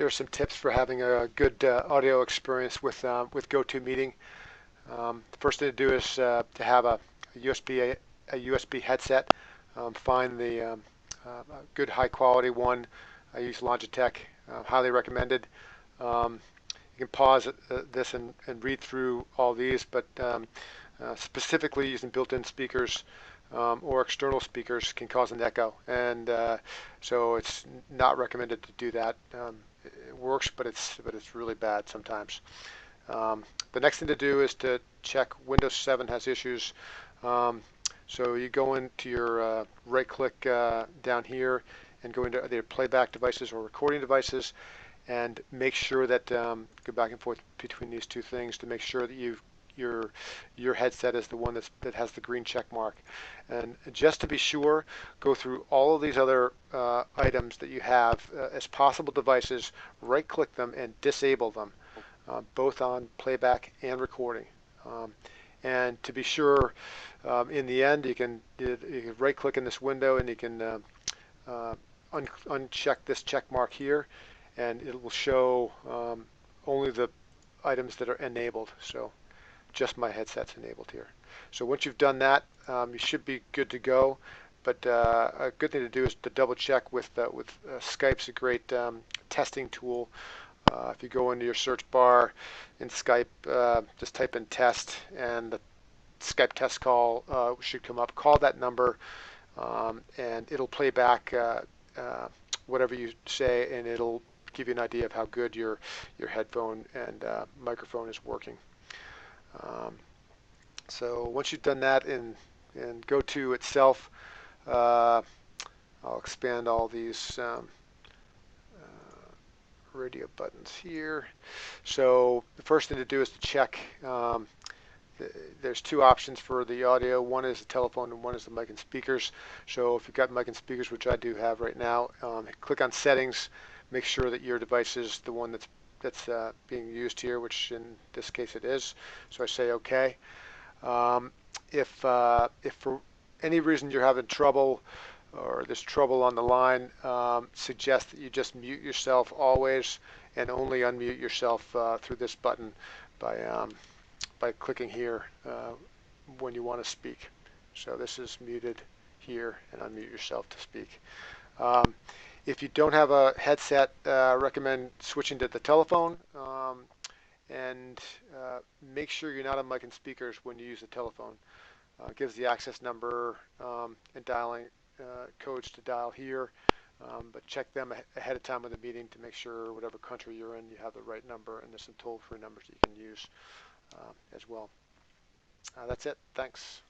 Here are some tips for having a good audio experience with GoToMeeting. The first thing to do is to have a USB headset. Find the a good high quality one. I use Logitech. Highly recommended. You can pause this and read through all these, but specifically using built-in speakers or external speakers can cause an echo, and so it's not recommended to do that. It works, but it's really bad sometimes. The next thing to do is to check Windows 7 has issues. So you go into your right-click down here and go into either playback devices or recording devices, and make sure that go back and forth between these two things to make sure that your headset is the one that has the green check mark. And just to be sure, go through all of these other items that you have as possible devices, right-click them and disable them, both on playback and recording. And to be sure, in the end, you can right-click in this window and you can uncheck this check mark here, and it will show only the items that are enabled. So just my headset's enabled here. So once you've done that, you should be good to go. But a good thing to do is to double check with Skype's a great testing tool. If you go into your search bar in Skype, just type in test, and the Skype test call should come up. Call that number, and it'll play back whatever you say, and it'll give you an idea of how good your headphone and microphone is working. So once you've done that in GoTo itself, I'll expand all these radio buttons here. So the first thing to do is to check. There's two options for the audio. One is the telephone and one is the mic and speakers. So if you've got mic and speakers, which I do have right now, click on settings. Make sure that your device is the one that's being used here, which in this case it is. So I say OK. If for any reason you're having trouble or there's trouble on the line, suggest that you just mute yourself always and only unmute yourself through this button by clicking here when you want to speak. So this is muted here, and unmute yourself to speak. If you don't have a headset, recommend switching to the telephone, and make sure you're not on mic and speakers when you use the telephone. It gives the access number and dialing codes to dial here, but check them ahead of time of the meeting to make sure whatever country you're in, you have the right number, and there's some toll-free numbers that you can use as well. That's it. Thanks.